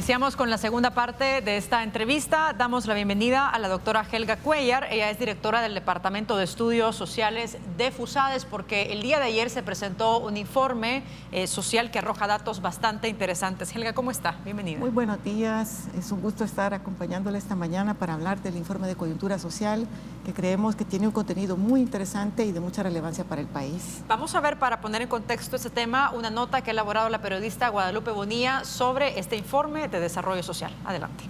Iniciamos con la segunda parte de esta entrevista. Damos la bienvenida a la doctora Helga Cuéllar. Ella es directora del Departamento de Estudios Sociales de FUSADES, porque el día de ayer se presentó un informe social que arroja datos bastante interesantes. Helga, ¿cómo está? Bienvenida. Muy buenos días. Es un gusto estar acompañándole esta mañana para hablar del informe de coyuntura social, que creemos que tiene un contenido muy interesante y de mucha relevancia para el país. Vamos a ver, para poner en contexto este tema, una nota que ha elaborado la periodista Guadalupe Bonilla sobre este informe de desarrollo social. Adelante.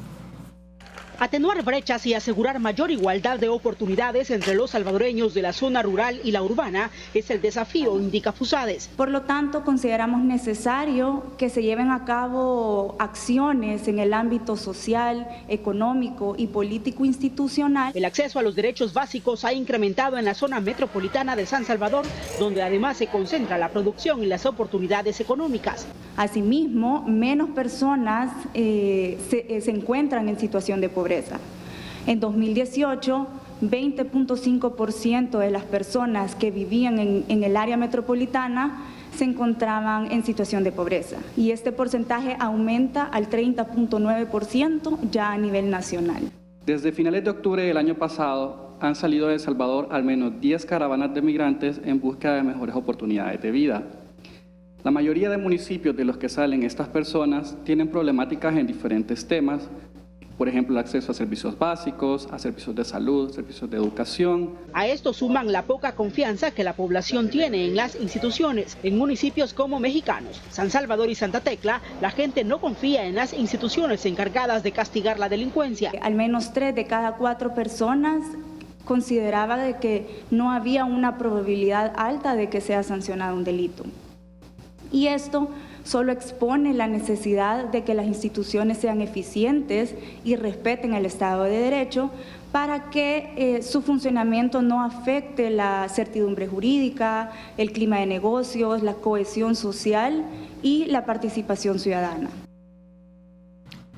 Atenuar brechas y asegurar mayor igualdad de oportunidades entre los salvadoreños de la zona rural y la urbana es el desafío, indica FUSADES. Por lo tanto, consideramos necesario que se lleven a cabo acciones en el ámbito social, económico y político institucional. El acceso a los derechos básicos ha incrementado en la zona metropolitana de San Salvador, donde además se concentra la producción y las oportunidades económicas. Asimismo, menos personas se encuentran en situación de pobreza. En 2018, 20.5% de las personas que vivían en el área metropolitana se encontraban en situación de pobreza, y este porcentaje aumenta al 30.9% ya a nivel nacional. Desde finales de octubre del año pasado han salido de El Salvador al menos 10 caravanas de migrantes en busca de mejores oportunidades de vida. La mayoría de municipios de los que salen estas personas tienen problemáticas en diferentes temas. Por ejemplo, el acceso a servicios básicos, a servicios de salud, servicios de educación. A esto suman la poca confianza que la población tiene en las instituciones. En municipios como Mexicanos, San Salvador y Santa Tecla, la gente no confía en las instituciones encargadas de castigar la delincuencia. Al menos 3 de cada 4 personas consideraba de que no había una probabilidad alta de que sea sancionado un delito. Y esto solo expone la necesidad de que las instituciones sean eficientes y respeten el Estado de Derecho para que su funcionamiento no afecte la certidumbre jurídica, el clima de negocios, la cohesión social y la participación ciudadana.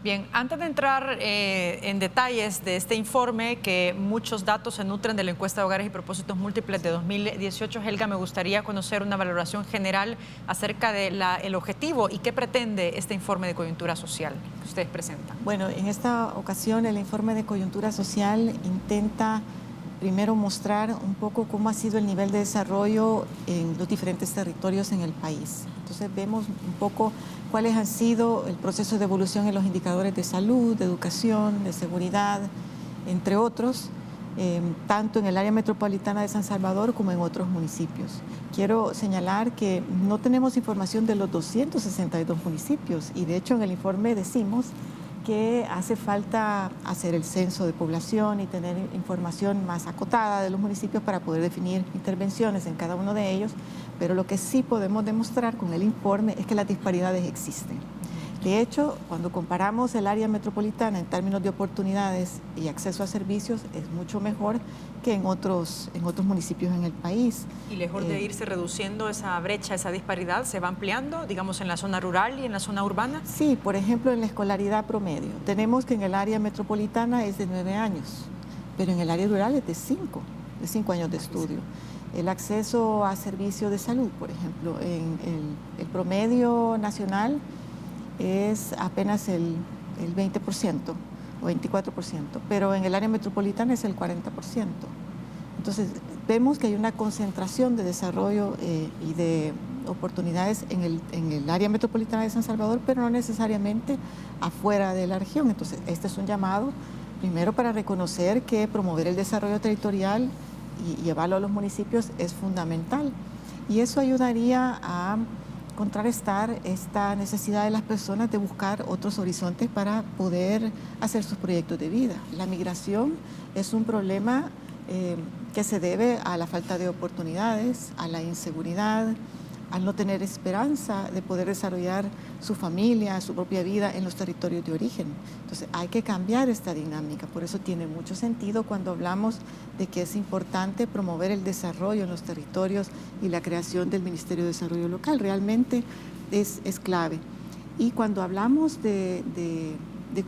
Bien, antes de entrar en detalles de este informe, que muchos datos se nutren de la encuesta de hogares y propósitos múltiples de 2018, Helga, me gustaría conocer una valoración general acerca del objetivo y qué pretende este informe de coyuntura social que ustedes presentan. Bueno, en esta ocasión el informe de coyuntura social intenta primero mostrar un poco cómo ha sido el nivel de desarrollo en los diferentes territorios en el país. Entonces vemos un poco cuáles han sido el proceso de evolución en los indicadores de salud, de educación, de seguridad, entre otros, tanto en el área metropolitana de San Salvador como en otros municipios. Quiero señalar que no tenemos información de los 262 municipios y de hecho en el informe decimos que hace falta hacer el censo de población y tener información más acotada de los municipios para poder definir intervenciones en cada uno de ellos, pero lo que sí podemos demostrar con el informe es que las disparidades existen. De hecho, cuando comparamos el área metropolitana en términos de oportunidades y acceso a servicios, es mucho mejor que en otros municipios en el país. Y lejos de irse reduciendo esa brecha, esa disparidad, ¿se va ampliando, digamos, en la zona rural y en la zona urbana? Sí, por ejemplo, en la escolaridad promedio. Tenemos que en el área metropolitana es de 9 años, pero en el área rural es de 5 años de estudio. El acceso a servicios de salud, por ejemplo, en el promedio nacional es apenas el 20% o 24%, pero en el área metropolitana es el 40%. Entonces, vemos que hay una concentración de desarrollo y de oportunidades en el área metropolitana de San Salvador, pero no necesariamente afuera de la región. Entonces, este es un llamado, primero, para reconocer que promover el desarrollo territorial y llevarlo a los municipios es fundamental. Y eso ayudaría a contrarrestar esta necesidad de las personas de buscar otros horizontes para poder hacer sus proyectos de vida. La migración es un problema que se debe a la falta de oportunidades, a la inseguridad, al no tener esperanza de poder desarrollar su familia, su propia vida en los territorios de origen. Entonces hay que cambiar esta dinámica, por eso tiene mucho sentido cuando hablamos de que es importante promover el desarrollo en los territorios y la creación del Ministerio de Desarrollo Local, realmente es clave. Y cuando hablamos de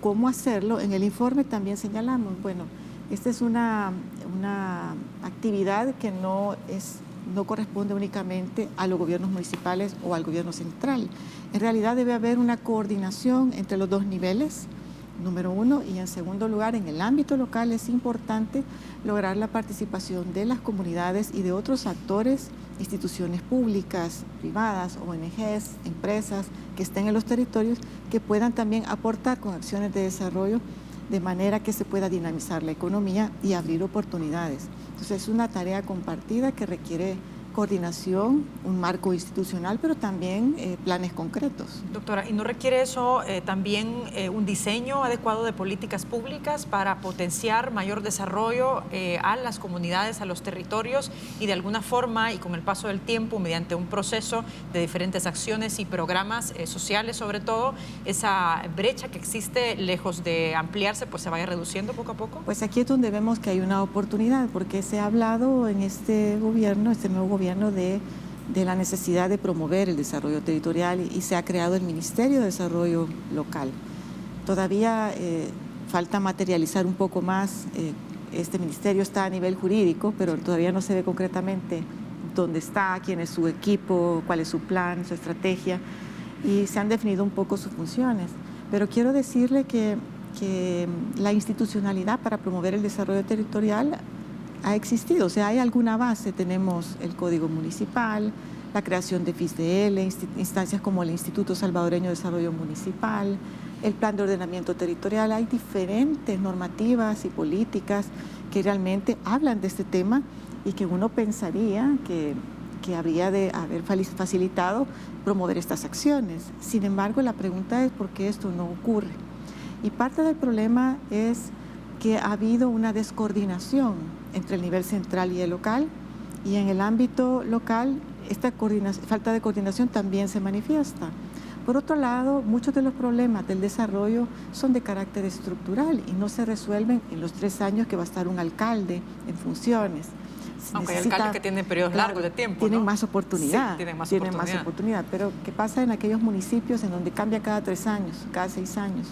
cómo hacerlo, en el informe también señalamos, bueno, esta es una actividad que no es no corresponde únicamente a los gobiernos municipales o al gobierno central. En realidad debe haber una coordinación entre los dos niveles, número uno, y en segundo lugar, en el ámbito local es importante lograr la participación de las comunidades y de otros actores, instituciones públicas, privadas, ONGs, empresas que estén en los territorios, que puedan también aportar con acciones de desarrollo de manera que se pueda dinamizar la economía y abrir oportunidades. Entonces es una tarea compartida que requiere coordinación, un marco institucional, pero también planes concretos. Doctora, ¿y no requiere eso también un diseño adecuado de políticas públicas para potenciar mayor desarrollo a las comunidades, a los territorios y de alguna forma y con el paso del tiempo, mediante un proceso de diferentes acciones y programas sociales sobre todo, esa brecha que existe lejos de ampliarse pues se vaya reduciendo poco a poco? Pues aquí es donde vemos que hay una oportunidad, porque se ha hablado en este gobierno, este nuevo gobierno, de la necesidad de promover el desarrollo territorial y se ha creado el Ministerio de Desarrollo Local. Todavía falta materializar un poco más, este ministerio está a nivel jurídico, pero todavía no se ve concretamente dónde está, quién es su equipo, cuál es su plan, su estrategia, y se han definido un poco sus funciones. Pero quiero decirle que la institucionalidad para promover el desarrollo territorial ha existido, o sea, hay alguna base. Tenemos el Código Municipal, la creación de FISDL, instancias como el Instituto Salvadoreño de Desarrollo Municipal, el Plan de Ordenamiento Territorial. Hay diferentes normativas y políticas que realmente hablan de este tema y que uno pensaría que habría de haber facilitado promover estas acciones. Sin embargo, la pregunta es por qué esto no ocurre. Y parte del problema es que ha habido una descoordinación entre el nivel central y el local, y en el ámbito local esta falta de coordinación también se manifiesta. Por otro lado, muchos de los problemas del desarrollo son de carácter estructural y no se resuelven en los 3 años que va a estar un alcalde en funciones. Aunque hay alcaldes que tienen periodos largos de tiempo, tienen ¿no? más oportunidad. Sí, tienen más oportunidad. Pero ¿qué pasa en aquellos municipios en donde cambia cada 3 años, cada 6 años?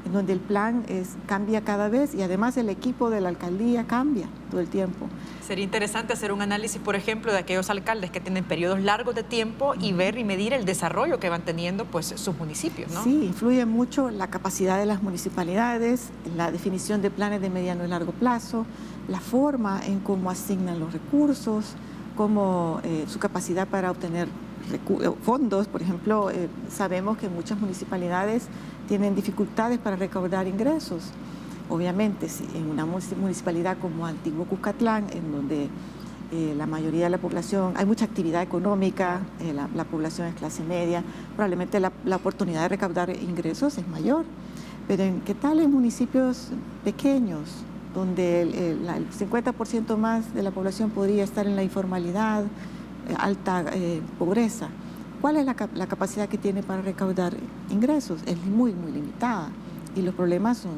En donde el plan cambia cada vez y además el equipo de la alcaldía cambia todo el tiempo. Sería interesante hacer un análisis, por ejemplo, de aquellos alcaldes que tienen periodos largos de tiempo y ver y medir el desarrollo que van teniendo pues, sus municipios, ¿no? Sí, influye mucho la capacidad de las municipalidades, la definición de planes de mediano y largo plazo, la forma en cómo asignan los recursos, cómo su capacidad para obtener fondos. Por ejemplo, sabemos que muchas municipalidades tienen dificultades para recaudar ingresos. Obviamente, si en una municipalidad como Antiguo Cuscatlán, en donde la mayoría de la población, hay mucha actividad económica, la población es clase media, probablemente la oportunidad de recaudar ingresos es mayor. Pero ¿qué tal en municipios pequeños, donde el 50% más de la población podría estar en la informalidad, alta pobreza? ¿Cuál es la capacidad que tiene para recaudar ingresos? Es muy, muy limitada y los problemas son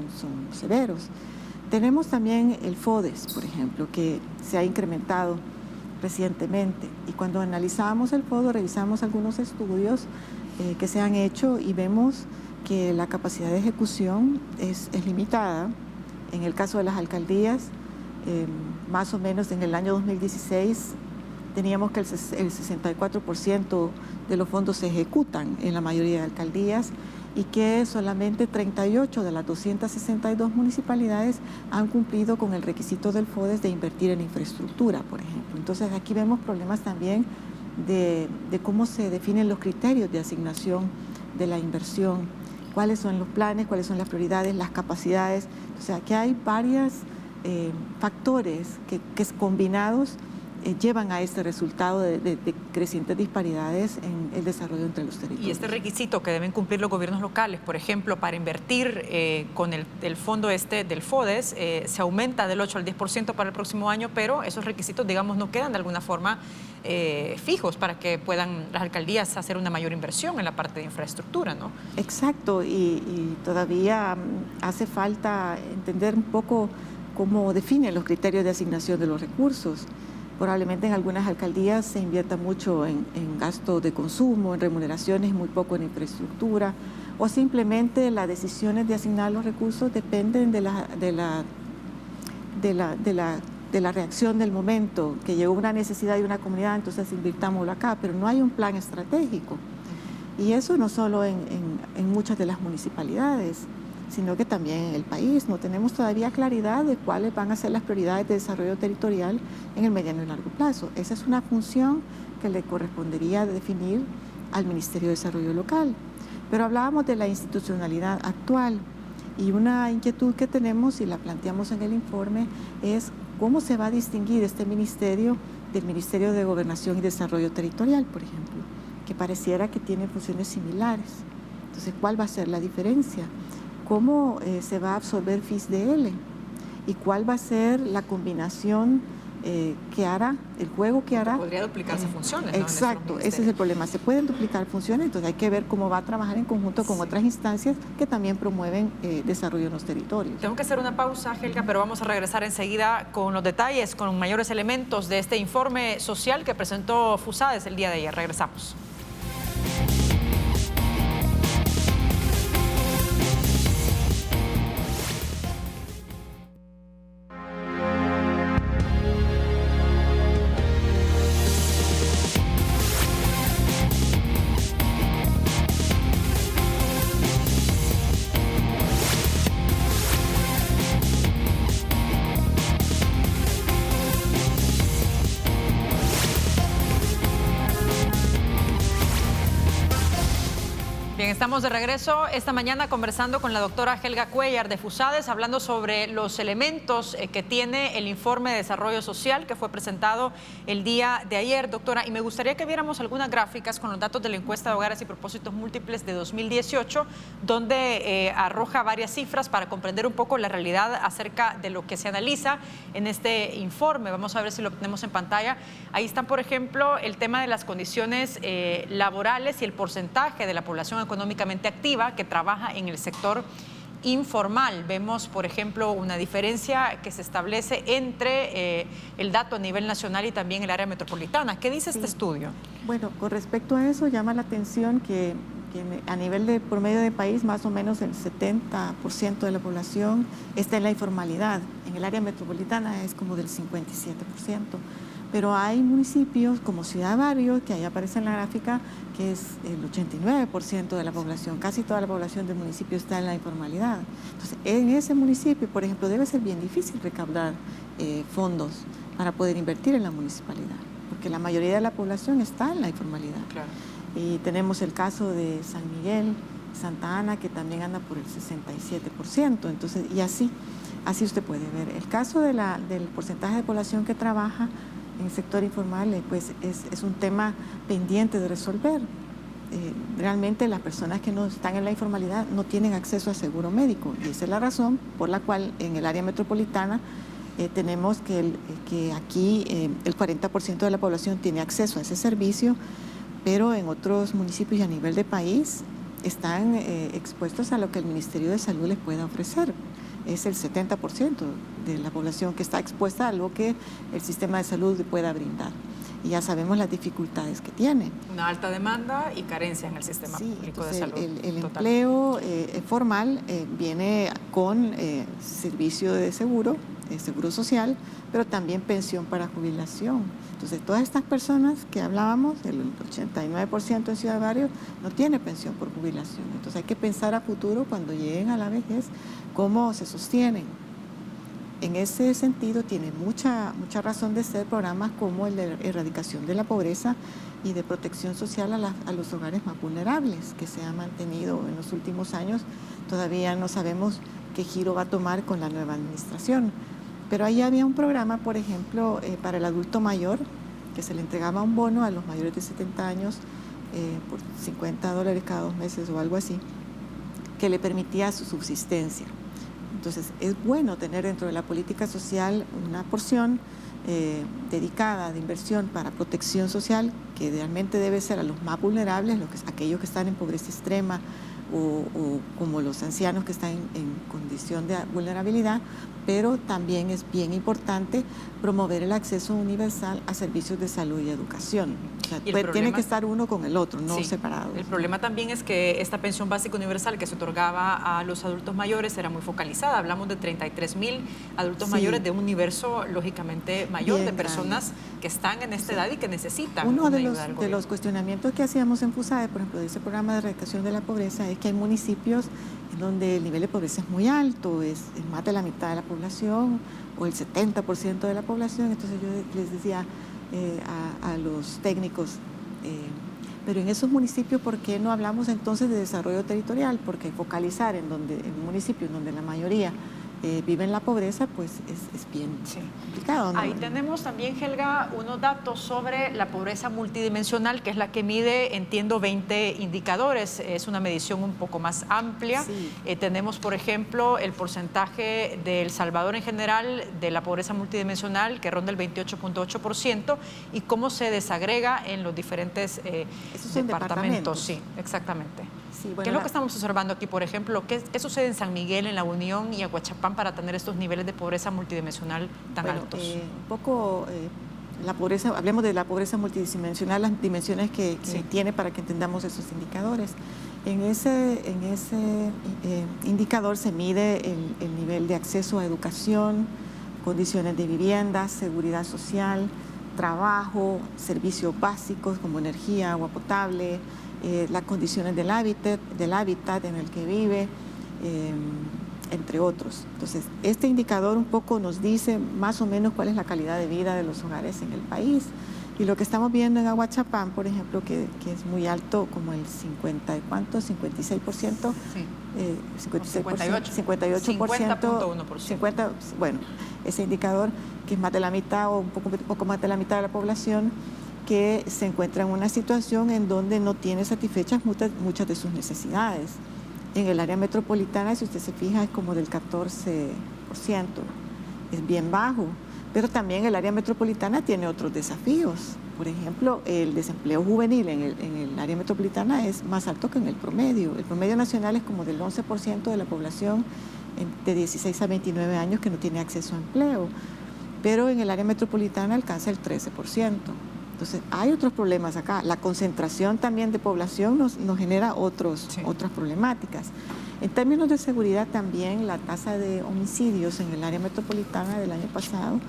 severos. Tenemos también el FODES, por ejemplo, que se ha incrementado recientemente, y cuando analizamos el FODES, revisamos algunos estudios que se han hecho y vemos que la capacidad de ejecución es limitada. En el caso de las alcaldías, más o menos en el año 2016 teníamos que el 64% de los fondos se ejecutan en la mayoría de alcaldías y que solamente 38 de las 262 municipalidades han cumplido con el requisito del FODES de invertir en infraestructura, por ejemplo. Entonces aquí vemos problemas también de cómo se definen los criterios de asignación de la inversión, cuáles son los planes, cuáles son las prioridades, las capacidades. O sea, que hay varios factores que combinados llevan a este resultado de crecientes disparidades en el desarrollo entre los territorios. Y este requisito que deben cumplir los gobiernos locales, por ejemplo, para invertir con el fondo del FODES, se aumenta del 8 al 10% para el próximo año, pero esos requisitos, digamos, no quedan de alguna forma fijos para que puedan las alcaldías hacer una mayor inversión en la parte de infraestructura, ¿no? Exacto, y todavía hace falta entender un poco cómo definen los criterios de asignación de los recursos. Probablemente en algunas alcaldías se invierta mucho en gasto de consumo, en remuneraciones, muy poco en infraestructura, o simplemente las decisiones de asignar los recursos dependen de la de la reacción del momento, que llegó una necesidad de una comunidad, entonces invirtámoslo acá, pero no hay un plan estratégico. Y eso no solo en muchas de las municipalidades, sino que también en el país. No tenemos todavía claridad de cuáles van a ser las prioridades de desarrollo territorial en el mediano y largo plazo. Esa es una función que le correspondería definir al Ministerio de Desarrollo Local. Pero hablábamos de la institucionalidad actual y una inquietud que tenemos, y la planteamos en el informe, es cómo se va a distinguir este ministerio del Ministerio de Gobernación y Desarrollo Territorial, por ejemplo, que pareciera que tiene funciones similares. Entonces, ¿cuál va a ser la diferencia? ¿Cómo se va a absorber FISDL? ¿Y cuál va a ser la combinación que hará, el juego que hará? Podría duplicarse funciones, ¿no? Exacto, ese es el problema. Se pueden duplicar funciones, entonces hay que ver cómo va a trabajar en conjunto con otras instancias que también promueven desarrollo en los territorios. Tengo que hacer una pausa, Helga, pero vamos a regresar enseguida con los detalles, con mayores elementos de este informe social que presentó FUSADES el día de ayer. Regresamos. Bien, estamos de regreso esta mañana conversando con la doctora Helga Cuéllar de FUSADES, hablando sobre los elementos que tiene el informe de desarrollo social que fue presentado el día de ayer, doctora. Y me gustaría que viéramos algunas gráficas con los datos de la encuesta de hogares y propósitos múltiples de 2018, donde arroja varias cifras para comprender un poco la realidad acerca de lo que se analiza en este informe. Vamos a ver si lo tenemos en pantalla. Ahí están, por ejemplo, el tema de las condiciones laborales y el porcentaje de la población económicamente activa que trabaja en el sector informal. Vemos, por ejemplo, una diferencia que se establece entre el dato a nivel nacional y también el área metropolitana. ¿Qué dice este estudio? Bueno, con respecto a eso, llama la atención que a nivel de promedio de país, más o menos el 70% de la población está en la informalidad. En el área metropolitana es como del 57%. Pero hay municipios como Ciudad Barrio, que ahí aparece en la gráfica, que es el 89% de la población, casi toda la población del municipio está en la informalidad. Entonces, en ese municipio, por ejemplo, debe ser bien difícil recaudar fondos para poder invertir en la municipalidad, porque la mayoría de la población está en la informalidad. Claro. Y tenemos el caso de San Miguel, Santa Ana, que también anda por el 67%. Entonces, y así usted puede ver. El caso del porcentaje de población que trabaja en el sector informal, pues es un tema pendiente de resolver. Realmente las personas que no están en la informalidad no tienen acceso a seguro médico, y esa es la razón por la cual en el área metropolitana tenemos que aquí el 40% de la población tiene acceso a ese servicio, pero en otros municipios y a nivel de país están expuestos a lo que el Ministerio de Salud les pueda ofrecer. Es el 70% de la población que está expuesta a lo que el sistema de salud pueda brindar. Y ya sabemos las dificultades que tiene. Una alta demanda y carencia en el sistema público de salud. El empleo formal viene con servicio de seguro social, pero también pensión para jubilación. Entonces, todas estas personas que hablábamos, el 89% en Ciudad Barrio, no tiene pensión por jubilación. Entonces, hay que pensar a futuro, cuando lleguen a la vejez, cómo se sostienen. En ese sentido, tiene mucha razón de ser programas como el de erradicación de la pobreza y de protección social a los hogares más vulnerables, que se ha mantenido en los últimos años. Todavía no sabemos qué giro va a tomar con la nueva administración. Pero ahí había un programa, por ejemplo, para el adulto mayor, que se le entregaba un bono a los mayores de 70 años por $50 cada 2 meses o algo así, que le permitía su subsistencia. Entonces, es bueno tener dentro de la política social una porción dedicada de inversión para protección social, que realmente debe ser a los más vulnerables, aquellos que están en pobreza extrema o como los ancianos que están en condición de vulnerabilidad, pero también es bien importante promover el acceso universal a servicios de salud y educación. O sea, tiene que estar uno con el otro, no separados. El problema también es que esta pensión básica universal que se otorgaba a los adultos mayores era muy focalizada. Hablamos de 33,000 adultos mayores de un universo lógicamente mayor bien de personas grande, que están en esta edad y que necesitan uno de los cuestionamientos que hacíamos en FUSADE, por ejemplo, de ese programa de erradicación de la pobreza, es que hay municipios en donde el nivel de pobreza es muy alto, es más de la mitad de la población o el 70% de la población. Entonces yo les decía a los técnicos, pero en esos municipios, ¿por qué no hablamos entonces de desarrollo territorial? Porque focalizar en municipios donde la mayoría vive en la pobreza, pues es bien complicado, ¿no? Ahí tenemos también, Helga, unos datos sobre la pobreza multidimensional, que es la que mide, entiendo, 20 indicadores. Es una medición un poco más amplia. Sí. Tenemos, por ejemplo, el porcentaje de El Salvador en general de la pobreza multidimensional, que ronda el 28.8%, y cómo se desagrega en los diferentes departamentos. Sí, exactamente. Sí, bueno, ¿qué es lo que estamos observando aquí, por ejemplo? ¿Qué sucede en San Miguel, en La Unión y Aguachapán para tener estos niveles de pobreza multidimensional tan altos? Un poco la pobreza, hablemos de la pobreza multidimensional, las dimensiones que tiene para que entendamos esos indicadores. En ese indicador se mide el nivel de acceso a educación, condiciones de vivienda, seguridad social, trabajo, servicios básicos como energía, agua potable, las condiciones del hábitat en el que vive, entre otros. Entonces, este indicador un poco nos dice más o menos cuál es la calidad de vida de los hogares en el país. Y lo que estamos viendo en Aguachapán, por ejemplo, que es muy alto, como el 50 y cuánto, 56%, sí. 50.1%, bueno, ese indicador que es más de la mitad o un poco más de la mitad de la población, que se encuentra en una situación en donde no tiene satisfechas muchas de sus necesidades. En el área metropolitana, si usted se fija, es como del 14%, es bien bajo, pero también el área metropolitana tiene otros desafíos. Por ejemplo, el desempleo juvenil en el área metropolitana es más alto que en el promedio. El promedio nacional es como del 11% de la población de 16 a 29 años que no tiene acceso a empleo, pero en el área metropolitana alcanza el 13%. Entonces, hay otros problemas acá. La concentración también de población nos genera otras problemáticas. En términos de seguridad también, la tasa de homicidios en el área metropolitana del año pasado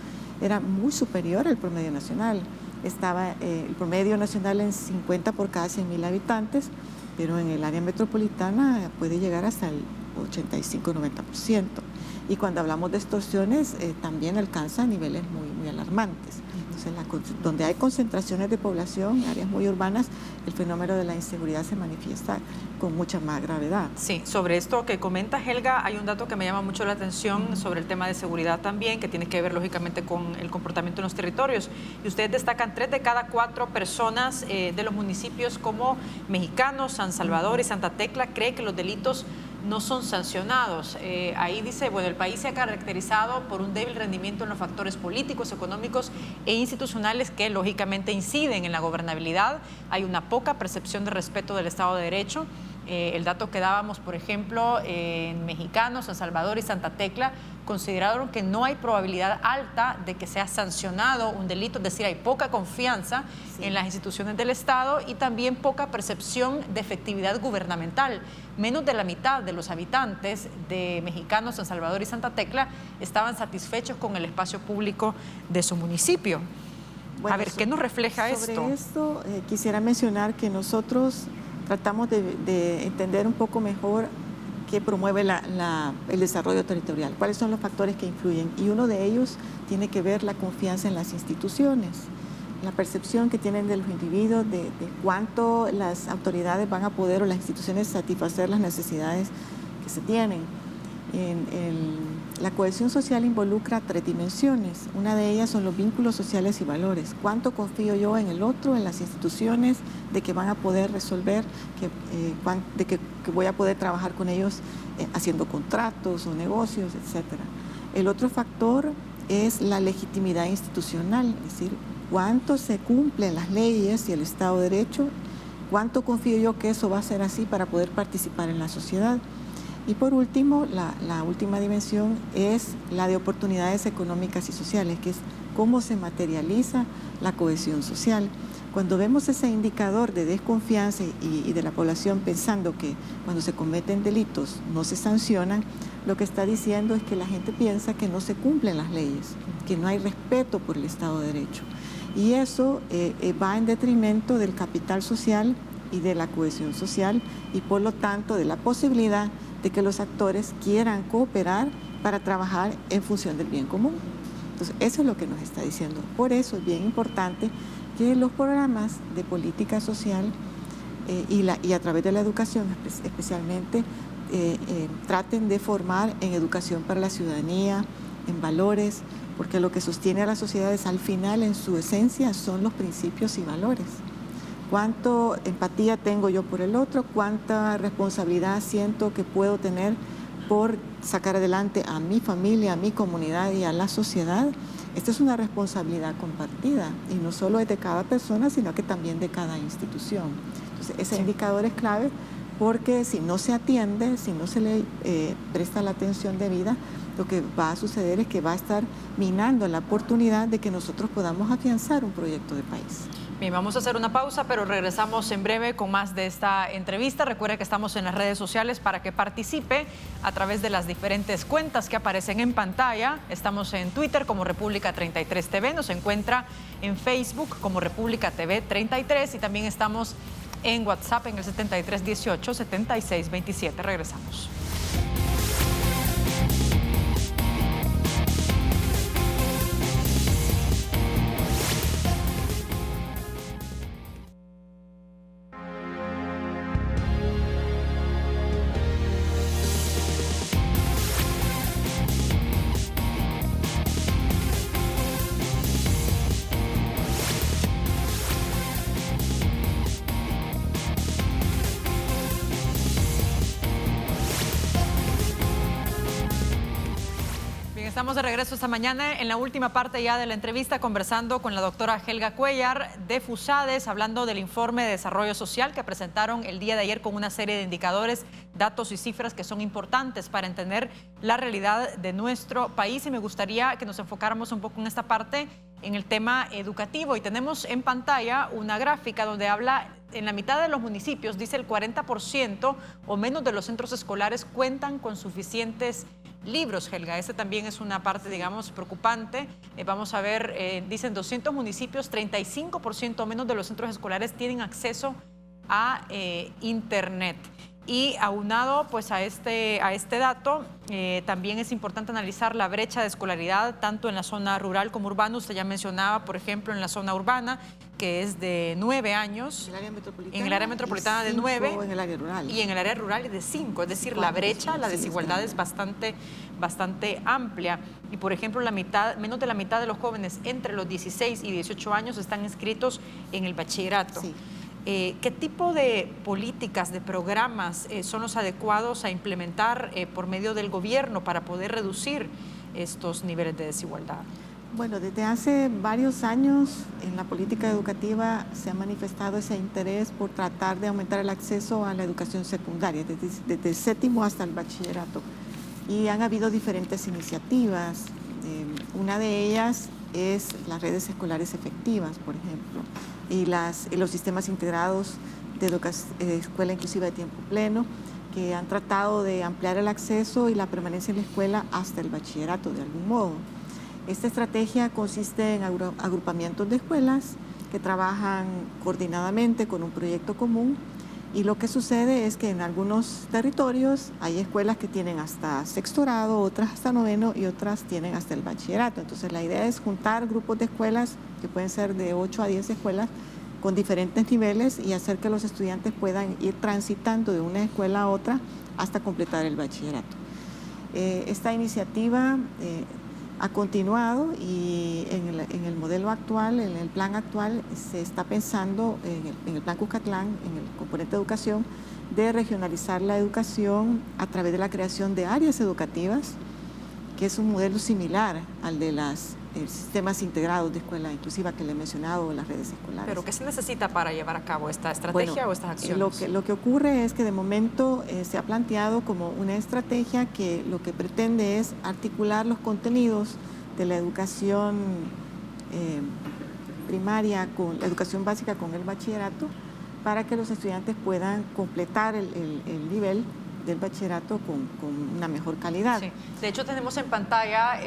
era muy superior al promedio nacional. Estaba el promedio nacional en 50 por cada 100.000 habitantes, pero en el área metropolitana puede llegar hasta el 85-90%. Y cuando hablamos de extorsiones, también alcanza niveles muy alarmantes. Entonces, donde hay concentraciones de población, en áreas muy urbanas, el fenómeno de la inseguridad se manifiesta con mucha más gravedad. Sí, sobre esto que comenta Helga, hay un dato que me llama mucho la atención sobre el tema de seguridad también, que tiene que ver lógicamente con el comportamiento en los territorios. Y ustedes destacan 3 de cada 4 personas de los municipios como mexicanos, San Salvador y Santa Tecla cree que los delitos no son sancionados. Ahí dice, bueno, el país se ha caracterizado por un débil rendimiento en los factores políticos, económicos e institucionales que lógicamente inciden en la gobernabilidad. Hay una poca percepción de respeto del Estado de Derecho. El dato que dábamos, por ejemplo, en Mexicanos, San Salvador y Santa Tecla, consideraron que no hay probabilidad alta de que sea sancionado un delito, es decir, hay poca confianza en las instituciones del Estado y también poca percepción de efectividad gubernamental. Menos de la mitad de los habitantes de Mexicanos, San Salvador y Santa Tecla estaban satisfechos con el espacio público de su municipio. Bueno, a ver, ¿qué nos refleja esto? Sobre esto quisiera mencionar que nosotros tratamos de entender un poco mejor qué promueve el desarrollo territorial, cuáles son los factores que influyen, y uno de ellos tiene que ver la confianza en las instituciones, la percepción que tienen de los individuos de cuánto las autoridades van a poder o las instituciones satisfacer las necesidades que se tienen. La cohesión social involucra 3 dimensiones. Una de ellas son los vínculos sociales y valores. ¿Cuánto confío yo en el otro, en las instituciones, de que van a poder resolver, de que voy a poder trabajar con ellos haciendo contratos o negocios, etcétera? El otro factor es la legitimidad institucional, es decir, cuánto se cumplen las leyes y el Estado de Derecho, cuánto confío yo que eso va a ser así para poder participar en la sociedad. Y por último, la última dimensión es la de oportunidades económicas y sociales, que es cómo se materializa la cohesión social. Cuando vemos ese indicador de desconfianza y de la población pensando que cuando se cometen delitos no se sancionan, lo que está diciendo es que la gente piensa que no se cumplen las leyes, que no hay respeto por el Estado de Derecho. Y eso va en detrimento del capital social y de la cohesión social y por lo tanto de la posibilidad de que los actores quieran cooperar para trabajar en función del bien común. Entonces, eso es lo que nos está diciendo. Por eso es bien importante que los programas de política social y a través de la educación especialmente traten de formar en educación para la ciudadanía, en valores, porque lo que sostiene a las sociedades al final en su esencia son los principios y valores. Cuánto empatía tengo yo por el otro, cuánta responsabilidad siento que puedo tener por sacar adelante a mi familia, a mi comunidad y a la sociedad. Esta es una responsabilidad compartida y no solo es de cada persona, sino que también de cada institución. Entonces, ese indicador es clave porque si no se atiende, si no se le presta la atención debida, lo que va a suceder es que va a estar minando la oportunidad de que nosotros podamos afianzar un proyecto de país. Bien, vamos a hacer una pausa, pero regresamos en breve con más de esta entrevista. Recuerde que estamos en las redes sociales para que participe a través de las diferentes cuentas que aparecen en pantalla. Estamos en Twitter como República 33 TV, nos encuentra en Facebook como República TV 33 y también estamos en WhatsApp en el 7318-7627. Regresamos. Estamos de regreso esta mañana en la última parte ya de la entrevista conversando con la doctora Helga Cuellar de FUSADES, hablando del informe de desarrollo social que presentaron el día de ayer con una serie de indicadores, datos y cifras que son importantes para entender la realidad de nuestro país. Y me gustaría que nos enfocáramos un poco en esta parte, en el tema educativo. Y tenemos en pantalla una gráfica donde habla en la mitad de los municipios, dice el 40% o menos de los centros escolares cuentan con suficientes libros, Helga. Esta también es una parte, digamos, preocupante. Vamos a ver, dicen 200 municipios, 35% menos de los centros escolares tienen acceso a Internet. Y aunado pues a este dato, también es importante analizar la brecha de escolaridad tanto en la zona rural como urbana. Usted ya mencionaba, por ejemplo, en la zona urbana, que es de 9 años. En el área metropolitana de 9. En el área rural. Y en el área rural es de 5. Es decir, la brecha, la desigualdad es bastante amplia. Y, por ejemplo, menos de la mitad de los jóvenes entre los 16 y 18 años están inscritos en el bachillerato. Sí. ¿Qué tipo de políticas, de programas son los adecuados a implementar por medio del gobierno para poder reducir estos niveles de desigualdad? Bueno, desde hace varios años en la política educativa se ha manifestado ese interés por tratar de aumentar el acceso a la educación secundaria, desde el séptimo hasta el bachillerato. Y han habido diferentes iniciativas. Una de ellas es las redes escolares efectivas, por ejemplo, y los sistemas integrados de escuela inclusiva de tiempo pleno, que han tratado de ampliar el acceso y la permanencia en la escuela hasta el bachillerato de algún modo. Esta estrategia consiste en agrupamientos de escuelas que trabajan coordinadamente con un proyecto común, y lo que sucede es que en algunos territorios hay escuelas que tienen hasta sexto grado, otras hasta noveno y otras tienen hasta el bachillerato. Entonces la idea es juntar grupos de escuelas que pueden ser de 8 a 10 escuelas con diferentes niveles y hacer que los estudiantes puedan ir transitando de una escuela a otra hasta completar el bachillerato. Esta iniciativa ha continuado y en el modelo actual, en el plan actual, se está pensando en el plan Cuscatlán, en el componente de educación, de regionalizar la educación a través de la creación de áreas educativas, que es un modelo similar al de las sistemas integrados de escuela inclusiva que le he mencionado, las redes escolares. ¿Pero qué se necesita para llevar a cabo esta estrategia o estas acciones? Lo que ocurre es que de momento se ha planteado como una estrategia que lo que pretende es articular los contenidos de la educación primaria, con la educación básica con el bachillerato, para que los estudiantes puedan completar el nivel del bachillerato con una mejor calidad. Sí. De hecho, tenemos en pantalla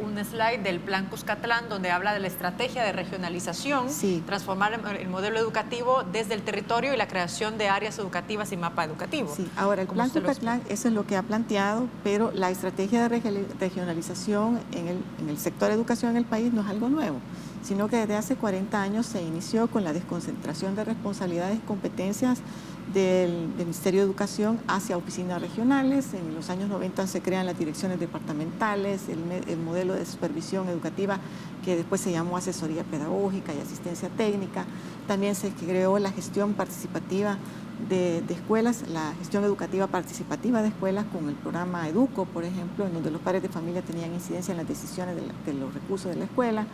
un slide del Plan Cuscatlán donde habla de la estrategia de regionalización, sí, transformar el modelo educativo desde el territorio y la creación de áreas educativas y mapa educativo. Sí, ahora el Plan Cuscatlán, eso es lo que ha planteado, pero la estrategia de regionalización en el sector de educación en el país no es algo nuevo, sino que desde hace 40 años se inició con la desconcentración de responsabilidades y competencias del Ministerio de Educación hacia oficinas regionales. En los años 90 se crean las direcciones departamentales, el modelo de supervisión educativa que después se llamó asesoría pedagógica y asistencia técnica. También se creó la gestión participativa de escuelas, la gestión educativa participativa de escuelas con el programa Educo, por ejemplo, en donde los padres de familia tenían incidencia en las decisiones de los recursos de la escuela,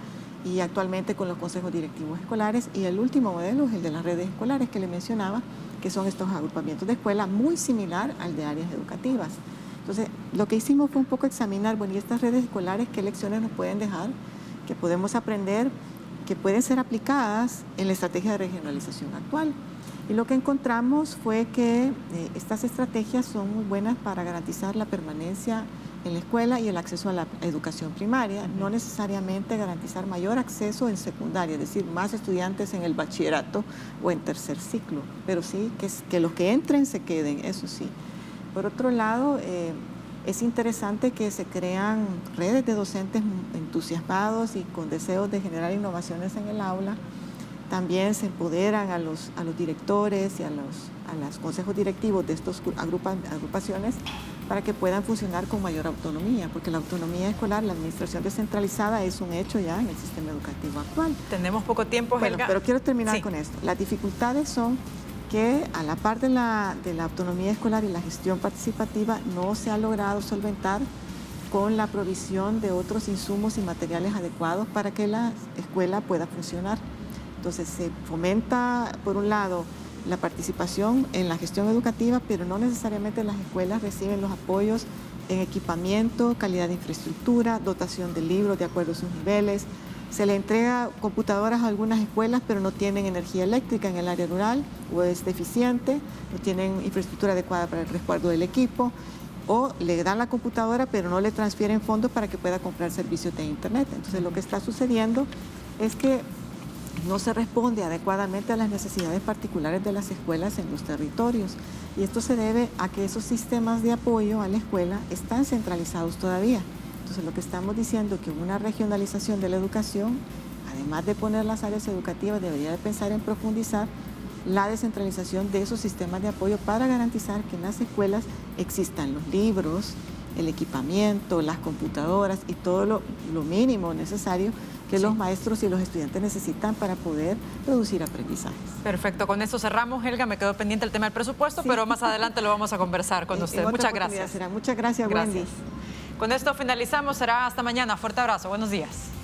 y actualmente con los consejos directivos escolares. Y el último modelo es el de las redes escolares que le mencionaba, que son estos agrupamientos de escuela muy similar al de áreas educativas. Entonces, lo que hicimos fue un poco examinar, bueno, y estas redes escolares, qué lecciones nos pueden dejar, que podemos aprender, que pueden ser aplicadas en la estrategia de regionalización actual. Y lo que encontramos fue que estas estrategias son muy buenas para garantizar la permanencia en la escuela y el acceso a la educación primaria, no necesariamente garantizar mayor acceso en secundaria, es decir, más estudiantes en el bachillerato o en tercer ciclo, pero sí que los que entren se queden, eso sí. Por otro lado, es interesante que se crean redes de docentes entusiasmados y con deseos de generar innovaciones en el aula. También se empoderan a los directores y a los consejos directivos de estas agrupaciones para que puedan funcionar con mayor autonomía, porque la autonomía escolar, la administración descentralizada es un hecho ya en el sistema educativo actual. Tenemos poco tiempo, Helga. Bueno, pero quiero terminar con esto. Las dificultades son que a la par de la autonomía escolar y la gestión participativa no se ha logrado solventar con la provisión de otros insumos y materiales adecuados para que la escuela pueda funcionar. Entonces se fomenta, por un lado, la participación en la gestión educativa, pero no necesariamente las escuelas reciben los apoyos en equipamiento, calidad de infraestructura, dotación de libros de acuerdo a sus niveles. Se le entrega computadoras a algunas escuelas, pero no tienen energía eléctrica en el área rural o es deficiente, no tienen infraestructura adecuada para el resguardo del equipo, o le dan la computadora, pero no le transfieren fondos para que pueda comprar servicios de Internet. Entonces lo que está sucediendo es que no se responde adecuadamente a las necesidades particulares de las escuelas en los territorios. Y esto se debe a que esos sistemas de apoyo a la escuela están centralizados todavía. Entonces, lo que estamos diciendo es que una regionalización de la educación, además de poner las áreas educativas, debería de pensar en profundizar la descentralización de esos sistemas de apoyo para garantizar que en las escuelas existan los libros, el equipamiento, las computadoras y todo lo mínimo necesario que los maestros y los estudiantes necesitan para poder producir aprendizajes. Perfecto, con esto cerramos, Helga. Me quedó pendiente el tema del presupuesto, pero más adelante lo vamos a conversar con usted. Muchas gracias. Muchas gracias, Wendy. Con esto finalizamos, será hasta mañana. Fuerte abrazo, buenos días.